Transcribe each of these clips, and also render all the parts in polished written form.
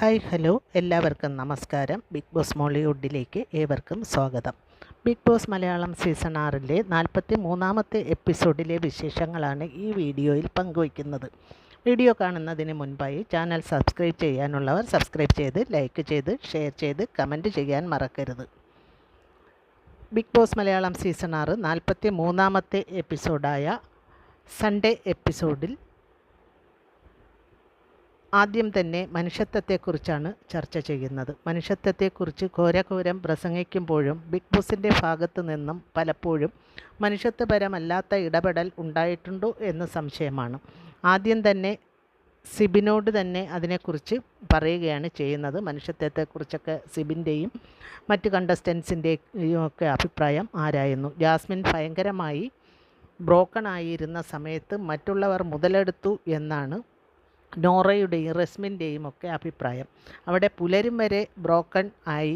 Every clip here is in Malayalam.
ഹായ് ഹലോ എല്ലാവർക്കും നമസ്കാരം. ബിഗ് ബോസ് മോളിവുഡിലേക്ക് ഏവർക്കും സ്വാഗതം. ബിഗ് ബോസ് മലയാളം സീസൺ 6-ലെ 43-ാമത്തെ എപ്പിസോഡിലെ വിശേഷങ്ങളാണ് ഈ വീഡിയോയിൽ പങ്കുവയ്ക്കുന്നത്. വീഡിയോ കാണുന്നതിന് മുൻപായി ചാനൽ സബ്സ്ക്രൈബ് ചെയ്യാനുള്ളവർ സബ്സ്ക്രൈബ് ചെയ്ത് ലൈക്ക് ചെയ്ത് ഷെയർ ചെയ്ത് കമൻറ്റ് ചെയ്യാൻ മറക്കരുത്. ബിഗ് ബോസ് മലയാളം സീസൺ 6 43-ാമത്തെ എപ്പിസോഡായ സൺഡേ എപ്പിസോഡിൽ ആദ്യം തന്നെ മനുഷ്യത്വത്തെക്കുറിച്ചാണ് ചർച്ച ചെയ്യുന്നത്. മനുഷ്യത്വത്തെക്കുറിച്ച് ഘോരഘോരം പ്രസംഗിക്കുമ്പോഴും ബിഗ് ബോസിൻ്റെ ഭാഗത്തു നിന്നും പലപ്പോഴും മനുഷ്യത്വപരമല്ലാത്ത ഇടപെടൽ ഉണ്ടായിട്ടുണ്ടോ എന്ന് സംശയമാണ്. ആദ്യം തന്നെ സിബിനോട് തന്നെ അതിനെക്കുറിച്ച് പറയുകയാണ് ചെയ്യുന്നത്. മനുഷ്യത്വത്തെക്കുറിച്ചൊക്കെ സിബിൻ്റെയും മറ്റ് കണ്ടസ്റ്റൻസിൻ്റെയും ഒക്കെ അഭിപ്രായം ആരായുന്നു. ജാസ്മിൻ ഭയങ്കരമായി ബ്രോക്കൺ ആയിരുന്ന സമയത്ത് മറ്റുള്ളവർ മുതലെടുത്തു എന്നാണ് നോറയുടെയും റസ്മിൻ്റെയും ഒക്കെ അഭിപ്രായം. അവിടെ പുലരും വരെ ബ്രോക്കൺ ആയി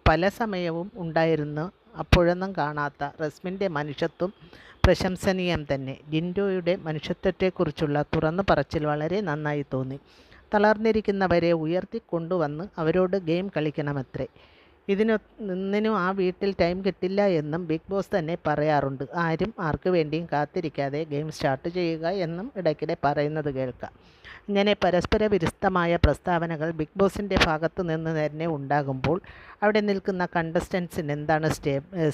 പല സമയവും ഉണ്ടായിരുന്നു. അപ്പോഴൊന്നും കാണാത്ത റസ്മിൻ്റെ മനുഷ്യത്വം പ്രശംസനീയം തന്നെ. ജിൻഡോയുടെ മനുഷ്യത്വത്തെക്കുറിച്ചുള്ള തുറന്നു പറച്ചിൽ വളരെ നന്നായി തോന്നി. തളർന്നിരിക്കുന്നവരെ ഉയർത്തിക്കൊണ്ടുവന്ന് അവരോട് ഗെയിം കളിക്കണമത്രേ. ഇതിനൊന്നിനും ആ വീട്ടിൽ ടൈം കിട്ടില്ല എന്നും ബിഗ് ബോസ് തന്നെ പറയാറുണ്ട്. ആരും ആർക്കു വേണ്ടിയും കാത്തിരിക്കാതെ ഗെയിം സ്റ്റാർട്ട് ചെയ്യുക എന്നും ഇടയ്ക്കിടെ പറയുന്നത് കേൾക്കാം. ഇങ്ങനെ പരസ്പര വിരുദ്ധമായ പ്രസ്താവനകൾ ബിഗ് ബോസിൻ്റെ ഭാഗത്തു നിന്ന് തന്നെ ഉണ്ടാകുമ്പോൾ അവിടെ നിൽക്കുന്ന കണ്ടസ്റ്റൻസിന് എന്താണ്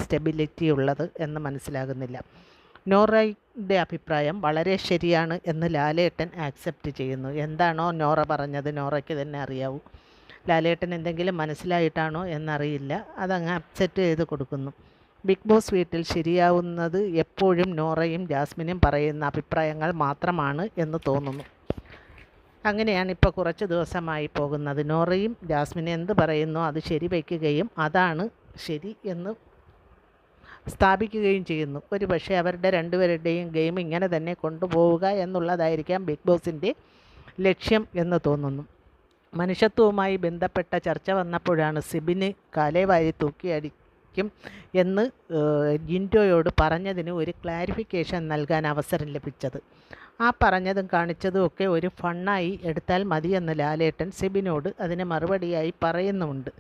സ്റ്റെബിലിറ്റി ഉള്ളത് എന്ന് മനസ്സിലാകുന്നില്ല. നോറയുടെ അഭിപ്രായം വളരെ ശരിയാണ് എന്ന് ലാലേട്ടൻ ആക്സെപ്റ്റ് ചെയ്യുന്നു. എന്താണോ നോറ പറഞ്ഞത് നോറയ്ക്ക് തന്നെ അറിയാവൂ. ലാലേട്ടൻ എന്തെങ്കിലും മനസ്സിലായിട്ടാണോ എന്നറിയില്ല, അതങ്ങ് അക്സെപ്റ്റ് ചെയ്ത് കൊടുക്കുന്നു. ബിഗ് ബോസ് വീട്ടിൽ ശരിയാവുന്നത് എപ്പോഴും നോറയും ജാസ്മിനും പറയുന്ന അഭിപ്രായങ്ങൾ മാത്രമാണ് എന്ന് തോന്നുന്നു. അങ്ങനെയാണ് ഇപ്പോൾ കുറച്ച് ദിവസമായി പോകുന്നത്. നോറയും ജാസ്മിനും എന്ത് പറയുന്നോ അത് ശരി വയ്ക്കുകയും അതാണ് ശരി എന്ന് സ്ഥാപിക്കുകയും ചെയ്യുന്നു. ഒരു പക്ഷേ അവരുടെ രണ്ടുപേരുടെയും ഗെയിം ഇങ്ങനെ തന്നെ കൊണ്ടുപോവുക എന്നുള്ളതായിരിക്കാം ബിഗ് ബോസിൻ്റെ ലക്ഷ്യം എന്ന് തോന്നുന്നു. മനുഷ്യത്വവുമായി ബന്ധപ്പെട്ട ചർച്ച വന്നപ്പോഴാണ് സിബിന് കാലേ വാരി തൂക്കിയടിക്കും എന്ന് ജിൻഡോയോട് പറഞ്ഞതിന് ഒരു ക്ലാരിഫിക്കേഷൻ നൽകാൻ അവസരം ലഭിച്ചത്. ആ പറഞ്ഞതും കാണിച്ചതും ഒക്കെ ഒരു ഫണ്ണായി എടുത്താൽ മതിയെന്ന് ലാലേട്ടൻ സിബിനോട് അതിന് മറുപടിയായി പറയുന്നുമുണ്ട്.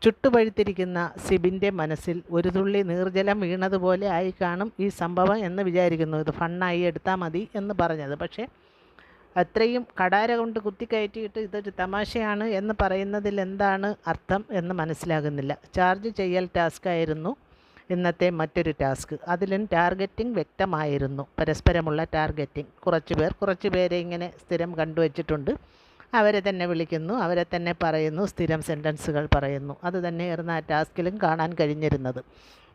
ചുട്ടുപഴുത്തിരിക്കുന്ന സിബിൻ്റെ മനസ്സിൽ ഒരു തുള്ളി നീർജലം വീണതുപോലെ ആയി കാണും ഈ സംഭവം എന്ന് വിചാരിക്കുന്നു. ഇത് ഫണ്ണായി എടുത്താൽ മതി എന്ന് പറഞ്ഞത്. പക്ഷേ അത്രയും കടാര കൊണ്ട് കുത്തിക്കയറ്റിയിട്ട് ഇതൊരു തമാശയാണ് എന്ന് പറയുന്നതിൽ എന്താണ് അർത്ഥം എന്ന് മനസ്സിലാകുന്നില്ല. ചാർജ് ചെയ്യൽ ടാസ്ക്കായിരുന്നു ഇന്നത്തെ മറ്റൊരു ടാസ്ക്. അതിലും ടാർഗറ്റിംഗ് വ്യക്തമായിരുന്നു. പരസ്പരമുള്ള ടാർഗറ്റിംഗ്. കുറച്ച് പേരെ ഇങ്ങനെ സ്ഥിരം കണ്ടുവച്ചിട്ടുണ്ട്. അവരെ തന്നെ വിളിക്കുന്നു, അവരെ തന്നെ പറയുന്നു, സ്ഥിരം സെൻറ്റൻസുകൾ പറയുന്നു. അത് തന്നെയായിരുന്നു ആ ടാസ്കിലും കാണാൻ കഴിഞ്ഞിരുന്നത്.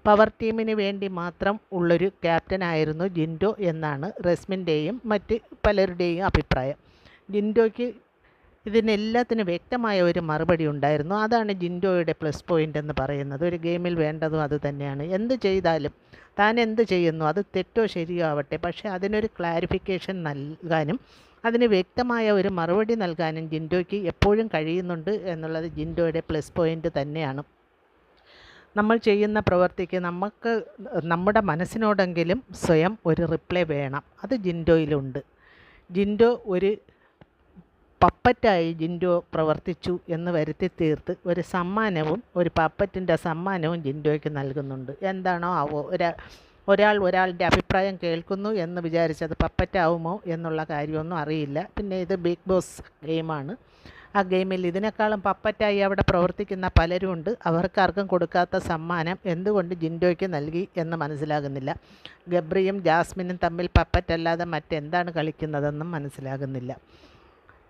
പവർ ടീമിന് വേണ്ടി മാത്രം ഉള്ളൊരു ക്യാപ്റ്റനായിരുന്നു ജിൻഡോ എന്നാണ് റസ്മിൻ്റെയും മറ്റ് പലരുടെയും അഭിപ്രായം. ജിൻഡോയ്ക്ക് ഇതിനെല്ലാത്തിനും വ്യക്തമായ ഒരു മറുപടി ഉണ്ടായിരുന്നു. അതാണ് ജിൻഡോയുടെ പ്ലസ് പോയിൻ്റ് എന്ന് പറയുന്നത്. ഒരു ഗെയിമിൽ വേണ്ടതും അത് തന്നെയാണ്. എന്ത് ചെയ്താലും താൻ എന്ത് ചെയ്യുന്നു അത് തെറ്റോ ശരിയോ ആവട്ടെ, പക്ഷേ അതിനൊരു ക്ലാരിഫിക്കേഷൻ നൽകാനും അതിന് വ്യക്തമായ ഒരു മറുപടി നൽകാനും ജിൻഡോയ്ക്ക് എപ്പോഴും കഴിയുന്നുണ്ട് എന്നുള്ളത് ജിൻഡോയുടെ പ്ലസ് പോയിൻ്റ് തന്നെയാണ്. നമ്മൾ ചെയ്യുന്ന പ്രവൃത്തിക്ക് നമ്മുടെ മനസ്സിനോടെങ്കിലും സ്വയം ഒരു റിപ്ലൈ വേണം. അത് ജിൻഡോയിലുണ്ട്. ജിൻഡോ ഒരു പപ്പറ്റായി ജിൻഡോ പ്രവർത്തിച്ചു എന്ന് വരുത്തി തീർത്ത് ഒരു സമ്മാനവും, ഒരു പപ്പറ്റിൻ്റെ സമ്മാനവും ജിൻഡോയ്ക്ക് നൽകുന്നുണ്ട്. എന്താണോ ആവോ, ഒരാളുടെ അഭിപ്രായം കേൾക്കുന്നു എന്ന് വിചാരിച്ചത് പപ്പറ്റാവുമോ എന്നുള്ള കാര്യമൊന്നും അറിയില്ല. പിന്നെ ഇത് ബിഗ് ബോസ് ഗെയിമാണ്. ആ ഗെയിമിൽ ഇതിനേക്കാളും പപ്പറ്റായി അവിടെ പ്രവർത്തിക്കുന്ന പലരുമുണ്ട്. അവർക്കാർക്കും കൊടുക്കാത്ത സമ്മാനം എന്തുകൊണ്ട് ജിൻഡോയ്ക്ക് നൽകി എന്ന് മനസ്സിലാകുന്നില്ല. ഗബ്രിയും ജാസ്മിനും തമ്മിൽ പപ്പറ്റല്ലാതെ മറ്റെന്താണ് കളിക്കുന്നതെന്നും മനസ്സിലാകുന്നില്ല.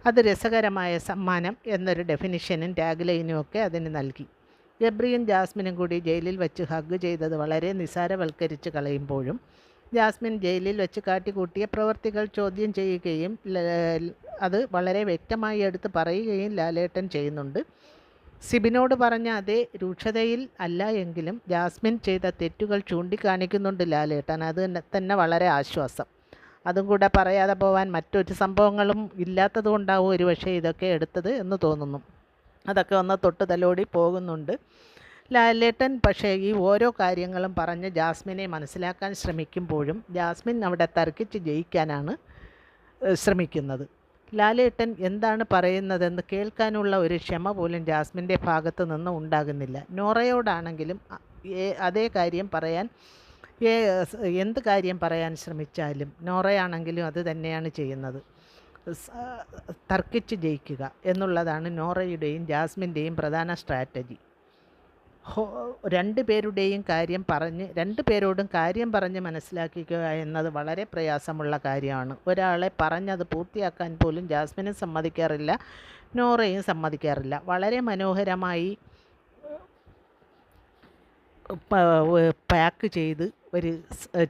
അത് രസകരമായ സമ്മാനം എന്നൊരു ഡെഫിനിഷനും ടാഗ്ലൈനും ഒക്കെ അതിന് നൽകി. ഗബ്രിയും ജാസ്മിനും കൂടി ജയിലിൽ വെച്ച് ഹഗ് ചെയ്തത് വളരെ നിസാരവൽക്കരിച്ച് കളയുമ്പോഴും ജാസ്മിൻ ജയിലിൽ വെച്ച് കാട്ടിക്കൂട്ടിയ പ്രവർത്തികൾ ചോദ്യം ചെയ്യുകയും അത് വളരെ വ്യക്തമായി എടുത്ത് പറയുകയും ലാലേട്ടൻ ചെയ്യുന്നുണ്ട്. സിബിനോട് പറഞ്ഞ അതേ രൂക്ഷതയിൽ അല്ല എങ്കിലും ജാസ്മിൻ ചെയ്ത തെറ്റുകൾ ചൂണ്ടിക്കാണിക്കുന്നുണ്ട് ലാലേട്ടൻ. അത് തന്നെ വളരെ ആശ്വാസം. അതും കൂടെ പറയാതെ പോകാൻ മറ്റൊരു സംഭവങ്ങളും ഇല്ലാത്തത് കൊണ്ടാവും ഒരുപക്ഷെ ഇതൊക്കെ എടുത്തത് എന്ന് തോന്നുന്നു. അതൊക്കെ ഒന്ന് തൊട്ട് തലോടി പോകുന്നുണ്ട് ലാലേട്ടൻ. പക്ഷേ ഈ ഓരോ കാര്യങ്ങളും പറഞ്ഞ് ജാസ്മിനെ മനസ്സിലാക്കാൻ ശ്രമിക്കുമ്പോഴും ജാസ്മിൻ അവിടെ തർക്കിച്ച് ജയിക്കാനാണ് ശ്രമിക്കുന്നത്. ലാലേട്ടൻ എന്താണ് പറയുന്നതെന്ന് കേൾക്കാനുള്ള ഒരു ക്ഷമ പോലും ജാസ്മിൻ്റെ ഭാഗത്ത് നിന്ന് ഉണ്ടാകുന്നില്ല. നോറയോടാണെങ്കിലും അതേ കാര്യം പറയാൻ എന്ത് കാര്യം പറയാൻ ശ്രമിച്ചാലും നോറയാണെങ്കിലും അത് തന്നെയാണ് ചെയ്യുന്നത്. തർക്കിച്ച് ജയിക്കുക എന്നുള്ളതാണ് നോറയുടെയും ജാസ്മിൻ്റെയും പ്രധാന സ്ട്രാറ്റജി. രണ്ടു പേരോടും കാര്യം പറഞ്ഞ് മനസ്സിലാക്കിക്കുക എന്നത് വളരെ പ്രയാസമുള്ള കാര്യമാണ്. ഒരാളെ പറഞ്ഞത് പൂർത്തിയാക്കാൻ പോലും ജാസ്മിനും സമ്മതിക്കാറില്ല, നോറയും സമ്മതിക്കാറില്ല. വളരെ മനോഹരമായി പാക്ക് ചെയ്ത് ഒരു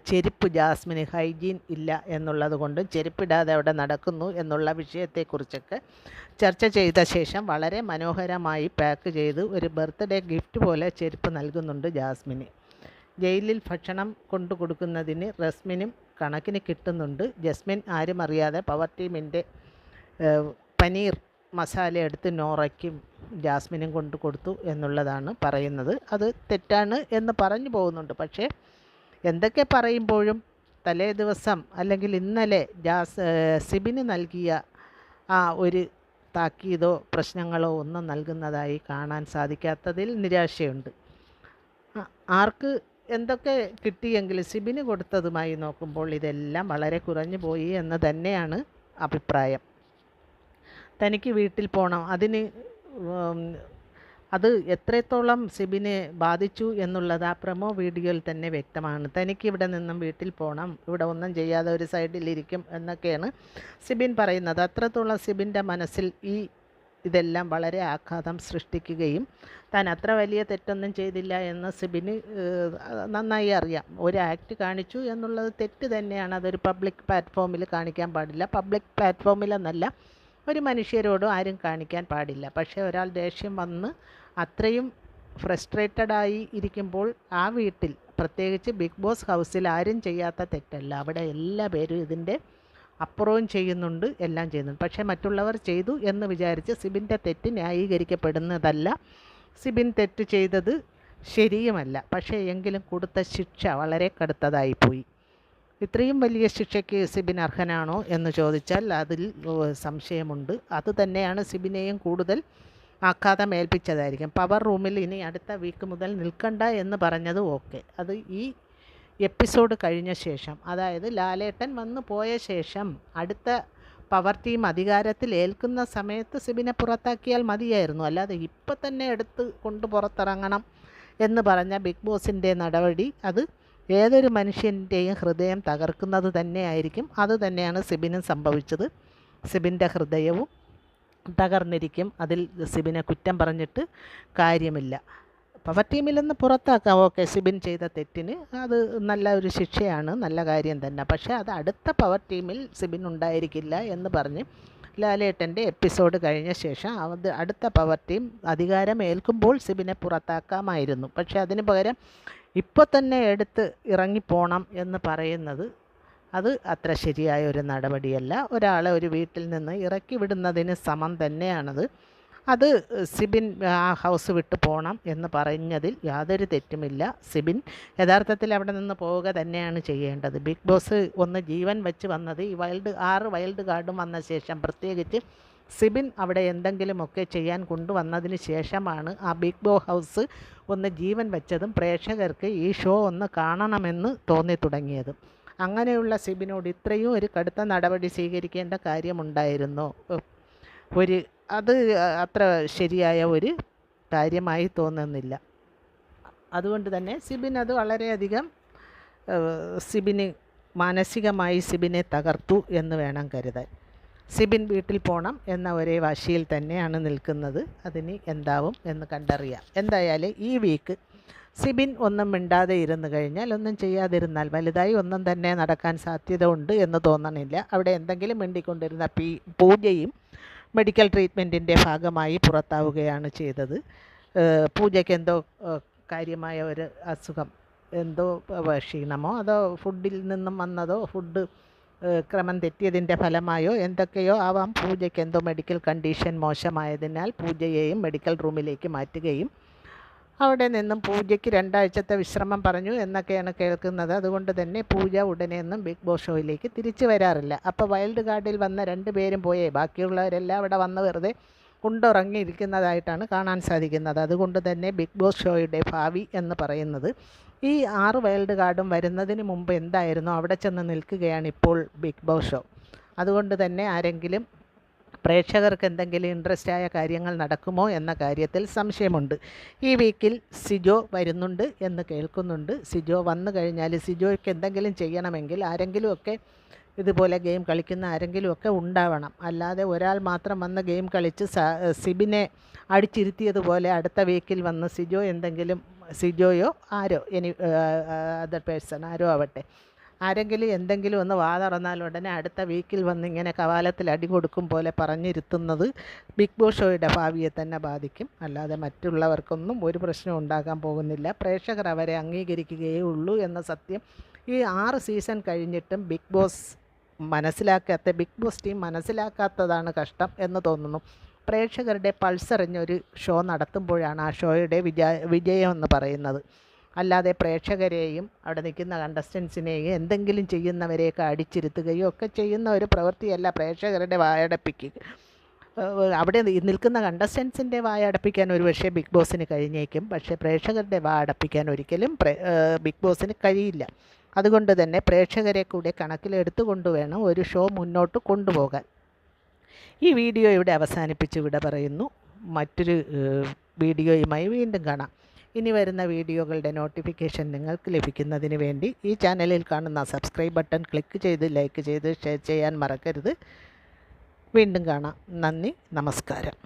ചെരുപ്പ് ജാസ്മിന് ഹൈജീൻ ഇല്ല എന്നുള്ളത് കൊണ്ട് ചെരുപ്പിടാതെ അവിടെ നടക്കുന്നു എന്നുള്ള വിഷയത്തെക്കുറിച്ചൊക്കെ ചർച്ച ചെയ്ത ശേഷം വളരെ മനോഹരമായി പാക്ക് ചെയ്ത് ഒരു ബർത്ത്ഡേ ഗിഫ്റ്റ് പോലെ ചെരുപ്പ് നൽകുന്നുണ്ട് ജാസ്മിന്. ജയിലിൽ ഭക്ഷണം കൊണ്ടു കൊടുക്കുന്നതിന് റസ്മിനും കണക്കിന് കിട്ടുന്നുണ്ട്. ജസ്മിൻ ആരും അറിയാതെ പവർ ടീമിൻ്റെ പനീർ മസാല എടുത്ത് നോറയ്ക്കും ജാസ്മിനും കൊണ്ട് കൊടുത്തു എന്നുള്ളതാണ് പറയുന്നത്. അത് തെറ്റാണ് എന്ന് പറഞ്ഞു പോകുന്നുണ്ട്. പക്ഷേ എന്തൊക്കെ പറയുമ്പോഴും തലേ ദിവസം അല്ലെങ്കിൽ ഇന്നലെ സിബിന് നൽകിയ ആ ഒരു താക്കീതോ പ്രശ്നങ്ങളോ ഒന്നും നൽകുന്നതായി കാണാൻ സാധിക്കാത്തതിൽ നിരാശയുണ്ട്. ആർക്ക് എന്തൊക്കെ കിട്ടിയെങ്കിലും സിബിന് കൊടുത്തതുമായി നോക്കുമ്പോൾ ഇതെല്ലാം വളരെ കുറഞ്ഞു പോയി എന്ന് തന്നെയാണ് അഭിപ്രായം. തനിക്ക് വീട്ടിൽ പോകണം, അത് എത്രത്തോളം സിബിനെ ബാധിച്ചു എന്നുള്ളത് ആ പ്രമോ വീഡിയോയിൽ തന്നെ വ്യക്തമാണ്. തനിക്ക് ഇവിടെ നിന്നും വീട്ടിൽ പോകണം, ഇവിടെ ഒന്നും ചെയ്യാതെ ഒരു സൈഡിലിരിക്കും എന്നൊക്കെയാണ് സിബിൻ പറയുന്നത്. അത്രത്തോളം സിബിൻ്റെ മനസ്സിൽ ഇതെല്ലാം വളരെ ആഘാതം സൃഷ്ടിക്കുകയും താൻ അത്ര വലിയ തെറ്റൊന്നും ചെയ്തില്ല എന്ന് സിബിന് നന്നായി അറിയാം. ഒരു ആക്ട് കാണിച്ചു എന്നുള്ളത് തെറ്റ് തന്നെയാണ്. അതൊരു പബ്ലിക് പ്ലാറ്റ്ഫോമിൽ കാണിക്കാൻ പാടില്ല. പബ്ലിക് പ്ലാറ്റ്ഫോമിലെന്നല്ല, ഒരു മനുഷ്യരോടും ആരും കാണിക്കാൻ പാടില്ല. പക്ഷേ ഒരാൾ ദേഷ്യം വന്ന് അത്രയും ഫ്രസ്ട്രേറ്റഡായി ഇരിക്കുമ്പോൾ ആ വീട്ടിൽ, പ്രത്യേകിച്ച് ബിഗ് ബോസ് ഹൗസിൽ ആരും ചെയ്യാത്ത തെറ്റല്ല. അവിടെ എല്ലാ പേരും ഇതിൻ്റെ അപ്പുറവും ചെയ്യുന്നുണ്ട്, എല്ലാം ചെയ്യുന്നുണ്ട്. പക്ഷേ മറ്റുള്ളവർ ചെയ്തു എന്ന് വിചാരിച്ച് സിബിൻ്റെ തെറ്റ് ന്യായീകരിക്കപ്പെടുന്നതല്ല. സിബിൻ തെറ്റ് ചെയ്തത് ശരിയുമല്ല. പക്ഷേ എങ്കിലും കൊടുത്ത ശിക്ഷ വളരെ കടുത്തതായിപ്പോയി. ഇത്രയും വലിയ ശിക്ഷയ്ക്ക് സിബിൻ അർഹനാണോ എന്ന് ചോദിച്ചാൽ അതിൽ സംശയമുണ്ട്. അത് തന്നെയാണ് സിബിനെയും കൂടുതൽ ആഘാതം ഏൽപ്പിച്ചതായിരിക്കും. പവർ റൂമിൽ ഇനി അടുത്ത വീക്ക് മുതൽ നിൽക്കണ്ട എന്ന് പറഞ്ഞത് ഓക്കെ. അത് ഈ എപ്പിസോഡ് കഴിഞ്ഞ ശേഷം, അതായത് ലാലേട്ടൻ വന്നു പോയ ശേഷം അടുത്ത പവർ ടീം അധികാരത്തിൽ ഏൽക്കുന്ന സമയത്ത് സിബിനെ പുറത്താക്കിയാൽ മതിയായിരുന്നു. അല്ലാതെ ഇപ്പം തന്നെ എടുത്ത് കൊണ്ട് പുറത്തിറങ്ങണം എന്ന് പറഞ്ഞ ബിഗ് ബോസിൻ്റെ നടപടി അത് ഏതൊരു മനുഷ്യൻ്റെയും ഹൃദയം തകർക്കുന്നത് തന്നെയായിരിക്കും. അതുതന്നെയാണ് സിബിനും സംഭവിച്ചത്. സിബിൻ്റെ ഹൃദയവും തകർന്നിരിക്കും. അതിൽ സിബിനെ കുറ്റം പറഞ്ഞിട്ട് കാര്യമില്ല. പവർ ടീമിൽ നിന്ന് പുറത്താക്കാം, ഓക്കെ, സിബിൻ ചെയ്ത തെറ്റിന് അത് നല്ല ഒരു ശിക്ഷയാണ്, നല്ല കാര്യം തന്നെ. പക്ഷേ അത് അടുത്ത പവർ ടീമിൽ സിബിൻ ഉണ്ടായിരിക്കില്ല എന്ന് പറഞ്ഞ് ലാലേട്ടൻ്റെ എപ്പിസോഡ് കഴിഞ്ഞ ശേഷം അടുത്ത പവർ ടീം അധികാരം ഏൽക്കുമ്പോൾ സിബിനെ പുറത്താക്കാമായിരുന്നു. പക്ഷേ അതിന് പകരം ഇപ്പോൾ തന്നെ എടുത്ത് ഇറങ്ങിപ്പോണം എന്ന് പറയുന്നത് അത് അത്ര ശരിയായ ഒരു നടപടിയല്ല. ഒരാളെ ഒരു വീട്ടിൽ നിന്ന് ഇറക്കി വിടുന്നതിന് സമം തന്നെയാണത്. അത് സിബിൻ ആ ഹൗസ് വിട്ട് പോകണം എന്ന് പറഞ്ഞതിൽ യാതൊരു തെറ്റുമില്ല. സിബിൻ യഥാർത്ഥത്തിൽ അവിടെ നിന്ന് പോവുക തന്നെയാണ് ചെയ്യേണ്ടത്. ബിഗ് ബോസ് ഒന്ന് ജീവൻ വെച്ച് വന്നത് ഈ 6 വൈൽഡ് കാർഡും വന്ന ശേഷം, പ്രത്യേകിച്ച് സിബിൻ അവിടെ എന്തെങ്കിലുമൊക്കെ ചെയ്യാൻ കൊണ്ടുവന്നതിന് ശേഷമാണ് ആ ബിഗ് ബോസ് ഹൗസ് ഒന്ന് ജീവൻ വെച്ചതും പ്രേക്ഷകർക്ക് ഈ ഷോ ഒന്ന് കാണണമെന്ന് തോന്നി തുടങ്ങിയതും. അങ്ങനെയുള്ള സിബിനോട് ഇത്രയും ഒരു കടുത്ത നടപടി സ്വീകരിക്കേണ്ട കാര്യമുണ്ടായിരുന്നു. അത് അത്ര ശരിയായ ഒരു കാര്യമായി തോന്നുന്നില്ല. അതുകൊണ്ട് തന്നെ സിബിൻ അത് വളരെയധികം മാനസികമായി സിബിനെ തകർത്തു എന്ന് വേണം കരുതാൻ. സിബിൻ വീട്ടിൽ പോകണം എന്ന ഒരേ വാശിയിൽ തന്നെയാണ് നിൽക്കുന്നത്. അതിന് എന്താവും എന്ന് കണ്ടറിയാം. എന്തായാലും ഈ വീക്ക് സിബിൻ ഒന്നും മിണ്ടാതെ ഇരുന്ന് കഴിഞ്ഞാൽ, ഒന്നും ചെയ്യാതിരുന്നാൽ വലുതായി ഒന്നും തന്നെ നടക്കാൻ സാധ്യത ഉണ്ട് എന്ന് തോന്നണില്ല. അവിടെ എന്തെങ്കിലും മിണ്ടിക്കൊണ്ടിരുന്ന പൂജയും മെഡിക്കൽ ട്രീറ്റ്മെൻറ്റിൻ്റെ ഭാഗമായി പുറത്താവുകയാണ് ചെയ്തത്. പൂജയ്ക്ക് എന്തോ കാര്യമായ ഒരു അസുഖം, എന്തോ ക്ഷീണമോ അതോ ഫുഡിൽ നിന്നും വന്നതോ ഫുഡ് ക്രമം തെറ്റിയതിൻ്റെ ഫലമായോ എന്തൊക്കെയോ ആവാം. പൂജയ്ക്ക് എന്തോ മെഡിക്കൽ കണ്ടീഷൻ മോശമായതിനാൽ പൂജയെയും മെഡിക്കൽ റൂമിലേക്ക് മാറ്റുകയും അവിടെ നിന്നും പൂജയ്ക്ക് 2 ആഴ്ചത്തെ വിശ്രമം പറഞ്ഞു എന്നൊക്കെയാണ് കേൾക്കുന്നത്. അതുകൊണ്ട് തന്നെ പൂജ ഉടനെയൊന്നും ബിഗ് ബോസ് ഷോയിലേക്ക് തിരിച്ചു വരാറില്ല. അപ്പോൾ വൈൽഡ് കാർഡിൽ വന്ന 2 പേരും പോയേ ബാക്കിയുള്ളവരെല്ലാം അവിടെ വന്ന് വെറുതെ ഉണ്ടുറങ്ങിയിരിക്കുന്നതായിട്ടാണ് കാണാൻ സാധിക്കുന്നത്. അതുകൊണ്ട് തന്നെ ബിഗ് ബോസ് ഷോയുടെ ഭാവി എന്ന് പറയുന്നത് ഈ 6 വൈൽഡ് കാർഡും വരുന്നതിന് മുമ്പ് എന്തായിരുന്നു അവിടെ ചെന്ന് നിൽക്കുകയാണ് ഇപ്പോൾ ബിഗ് ബോസ് ഷോ. അതുകൊണ്ട് തന്നെ ആരെങ്കിലും പ്രേക്ഷകർക്ക് എന്തെങ്കിലും ഇൻട്രസ്റ്റ് ആയ കാര്യങ്ങൾ നടക്കുമോ എന്ന കാര്യത്തിൽ സംശയമുണ്ട്. ഈ വീക്കിൽ സിജോ വരുന്നുണ്ട് എന്ന് കേൾക്കുന്നുണ്ട്. സിജോ വന്നു കഴിഞ്ഞാൽ സിജോയ്ക്ക് എന്തെങ്കിലും ചെയ്യണമെങ്കിൽ ആരെങ്കിലുമൊക്കെ ഇതുപോലെ ഗെയിം കളിക്കുന്ന ആരെങ്കിലുമൊക്കെ ഉണ്ടാവണം. അല്ലാതെ ഒരാൾ മാത്രം വന്ന് ഗെയിം കളിച്ച് സിബിനെ അടിച്ചിരുത്തിയതുപോലെ അടുത്ത വീക്കിൽ വന്ന് സിജോ എന്തെങ്കിലും സിജോയോ ആരോ അതർ പേഴ്സൺ ആരോ ആവട്ടെ ആരെങ്കിലും എന്തെങ്കിലും ഒന്ന് തുറന്നാൽ ഉടനെ അടുത്ത വീക്കിൽ വന്ന് ഇങ്ങനെ കവാലത്തിൽ അടി കൊടുക്കും പോലെ പറഞ്ഞിരുത്തുന്നത് ബിഗ് ബോസ് ഷോയുടെ ഭാവിയെ തന്നെ ബാധിക്കും. അല്ലാതെ മറ്റുള്ളവർക്കൊന്നും ഒരു പ്രശ്നം ഉണ്ടാകാൻ പോകുന്നില്ല. പ്രേക്ഷകർ അവരെ അംഗീകരിക്കുകയേ ഉള്ളൂ എന്ന സത്യം ഈ 6 സീസൺ കഴിഞ്ഞിട്ടും ബിഗ് ബോസ് ടീം മനസ്സിലാക്കാത്തതാണ് കഷ്ടം എന്ന് തോന്നുന്നു. പ്രേക്ഷകരുടെ പൾസറിഞ്ഞൊരു ഷോ നടത്തുമ്പോഴാണ് ആ ഷോയുടെ വിജയം എന്ന് പറയുന്നത്. അല്ലാതെ പ്രേക്ഷകരെയും അവിടെ നിൽക്കുന്ന കണ്ടസ്റ്റൻസിനെയും എന്തെങ്കിലും ചെയ്യുന്നവരെയൊക്കെ അടിച്ചിരുത്തുകയോ ഒക്കെ ചെയ്യുന്ന ഒരു പ്രവൃത്തിയല്ല പ്രേക്ഷകരുടെ വായടപ്പിക്കുക. അവിടെ നിൽക്കുന്ന കണ്ടസ്റ്റൻസിൻ്റെ വായടപ്പിക്കാൻ ഒരുപക്ഷെ ബിഗ് ബോസിന് കഴിഞ്ഞേക്കും. പക്ഷേ പ്രേക്ഷകരുടെ വായടപ്പിക്കാൻ ഒരിക്കലും ബിഗ് ബോസിന് കഴിയില്ല. അതുകൊണ്ട് തന്നെ പ്രേക്ഷകരെ കൂടെ കണക്കിലെടുത്തുകൊണ്ട് വേണം ഒരു ഷോ മുന്നോട്ട് കൊണ്ടുപോകാൻ. ഈ വീഡിയോ ഇവിടെ അവസാനിപ്പിച്ച് വിട പറയുന്നു. മറ്റൊരു വീഡിയോയുമായി വീണ്ടും കാണാം. ഇനി വരുന്ന വീഡിയോകളുടെ നോട്ടിഫിക്കേഷൻ നിങ്ങൾക്ക് ലഭിക്കുന്നതിന് വേണ്ടി ഈ ചാനലിൽ കാണുന്ന സബ്സ്ക്രൈബ് ബട്ടൺ ക്ലിക്ക് ചെയ്ത് ലൈക്ക് ചെയ്ത് ഷെയർ ചെയ്യാൻ മറക്കരുത്. വീണ്ടും കാണാം. നന്ദി, നമസ്കാരം.